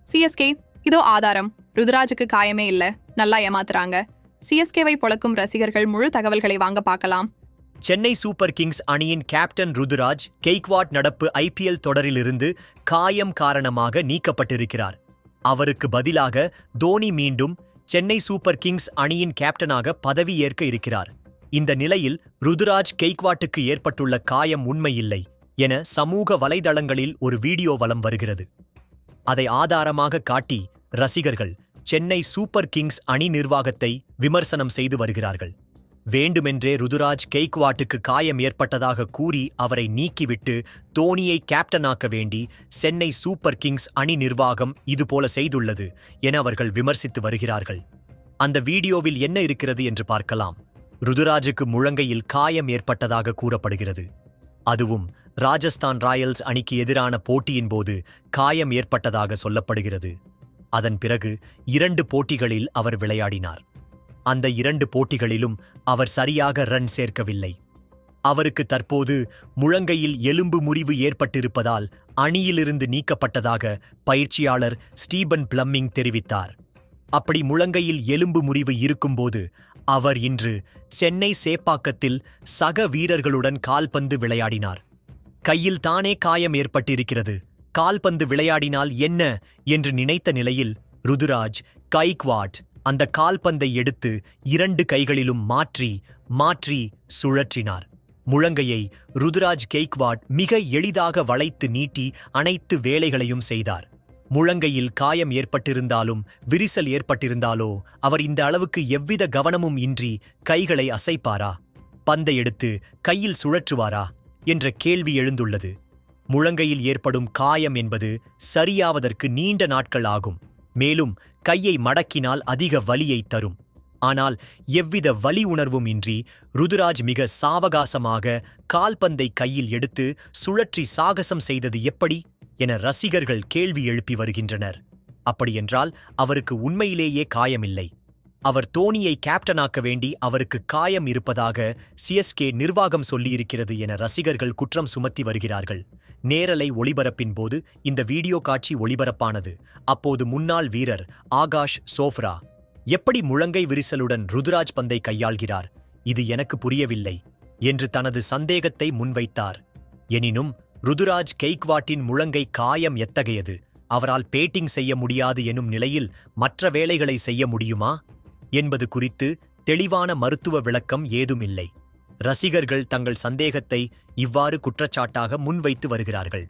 CSK இதோ ஆதாரம். ருதுராஜுக்கு காயமே இல்ல, நல்லா ஏமாத்துறாங்க. சிஎஸ்கேவை பொளக்கும் ரசிகர்கள் முழு தகவல்களை வாங்க பார்க்கலாம். சென்னை சூப்பர் கிங்ஸ் அணியின் கேப்டன் ருதுராஜ் கெய்க்வாட் நடப்பு IPL தொடரிலிருந்து காயம் காரணமாக நீக்கப்பட்டிருக்கிறார். அவருக்கு பதிலாக தோனி மீண்டும் சென்னை சூப்பர் கிங்ஸ் அணியின் கேப்டனாக பதவி ஏற்க இருக்கிறார். இந்த நிலையில் ருதுராஜ் கெய்க்வாட்டுக்கு ஏற்பட்டுள்ள காயம் உண்மையில்லை என சமூக வலைதளங்களில் ஒரு வீடியோ வலம் வருகிறது. அதை ஆதாரமாக காட்டி ரசிகர்கள் சென்னை சூப்பர் கிங்ஸ் அணி நிர்வாகத்தை விமர்சனம் செய்து வருகிறார்கள். வேண்டுமென்றே ருதுராஜ் கெய்க்வாட்டுக்கு காயம் ஏற்பட்டதாக கூறி அவரை நீக்கிவிட்டு தோனியை கேப்டனாக்க வேண்டி சென்னை சூப்பர் கிங்ஸ் அணி நிர்வாகம் இதுபோல செய்துள்ளது என அவர்கள் விமர்சித்து வருகிறார்கள். அந்த வீடியோவில் என்ன இருக்கிறது என்று பார்க்கலாம். ருதுராஜுக்கு முழங்கையில் காயம் ஏற்பட்டதாக கூறப்படுகிறது. அதுவும் ராஜஸ்தான் ராயல்ஸ் அணிக்கு எதிரான போட்டியின் போது காயம் ஏற்பட்டதாக சொல்லப்படுகிறது. அதன் பிறகு 2 போட்டிகளில் அவர் விளையாடினார். அந்த 2 போட்டிகளிலும் அவர் சரியாக ரன் சேர்க்கவில்லை. அவருக்கு தற்போது முழங்கையில் எலும்பு முறிவு ஏற்பட்டிருப்பதால் அணியிலிருந்து நீக்கப்பட்டதாக பயிற்சியாளர் ஸ்டீபன் பிளம்மிங் தெரிவித்தார். அப்படி முழங்கையில் எலும்பு முறிவு இருக்கும்போது அவர் இன்று சென்னை சேப்பாக்கத்தில் சக வீரர்களுடன் கால்பந்து விளையாடினார். கையில் தானே காயம் ஏற்பட்டிருக்கிறது, கால்பந்து விளையாடினால் என்ன என்று நினைத்த நிலையில் ருதுராஜ் கெய்க்வாட் அந்த கால்பந்தை எடுத்து 2 கைகளிலும் மாற்றி சுழற்றினார். முழங்கையை ருதுராஜ் கெய்க்வாட் மிக எளிதாக வளைத்து நீட்டி அனைத்து வேலைகளையும் செய்தார். முழங்கையில் காயம் ஏற்பட்டிருந்தாலும் விரிசல் ஏற்பட்டிருந்தாலோ அவர் இந்த அளவுக்கு எவ்வித கவனமும் இன்றி கைகளை அசைப்பாரா, பந்தை எடுத்து கையில் சுழற்றுவாரா என்ற கேள்வி எழுந்துள்ளது. முழங்கையில் ஏற்படும் காயம் என்பது சரியாவதற்கு நீண்ட நாட்கள் ஆகும். மேலும் கையை மடக்கினால் அதிக வலியை தரும். ஆனால் எவ்வித வலி உணர்வும் இன்றி ருதுராஜ் மிக சாவகாசமாக கால்பந்தை கையில் எடுத்து சுழற்றி சாகசம் செய்தது எப்படி என ரசிகர்கள் கேள்வி எழுப்பி வருகின்றனர். அப்படியென்றால் அவருக்கு உண்மையிலேயே காயமில்லை. அவர் தோனியை கேப்டனாக்க வேண்டி அவருக்கு காயம் இருப்பதாக சிஎஸ்கே நிர்வாகம் சொல்லியிருக்கிறது என ரசிகர்கள் குற்றம் சுமத்தி வருகிறார்கள். நேரலை ஒளிபரப்பின் போது இந்த வீடியோ காட்சி ஒளிபரப்பானது. அப்போது முன்னாள் வீரர் ஆகாஷ் சோஃப்ரா எப்படி முழங்கை விரிசலுடன் ருதுராஜ் பந்தை கையாள்கிறார், இது எனக்கு புரியவில்லை என்று தனது சந்தேகத்தை முன்வைத்தார். எனினும் ருதுராஜ் கெய்க்வாட்டின் முழங்கை காயம் எத்தகையது, அவரால் பேட்டிங் செய்ய முடியாது எனும் நிலையில் மற்ற வேலைகளை செய்ய முடியுமா என்பது குறித்து தெளிவான மருத்துவ விளக்கம் ஏதுமில்லை. ரசிகர்கள் தங்கள் சந்தேகத்தை இவ்வாறு குற்றச்சாட்டாக முன்வைத்து வருகிறார்கள்.